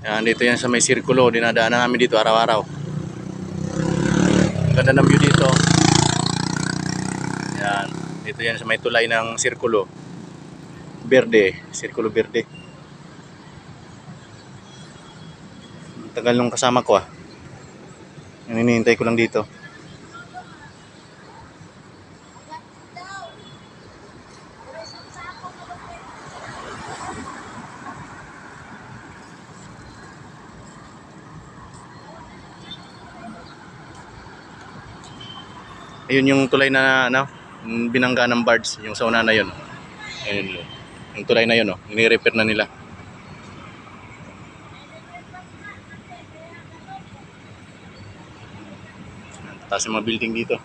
Yan, dito yan sa may sirkulo. Dinadaanan namin dito araw-araw. Ang ganda ng view dito. Yan, dito yan sa may tulay ng sirkulo. Berde, sirkulo berde. Tagal nung kasama ko ah. Hinihintay ko lang dito. Ayun yung tulay na ano, binangga ng barge, yung sa una na yun. Ayun, yung tulay na yun, oh, ini-repair na nila. Taas yung mga building dito.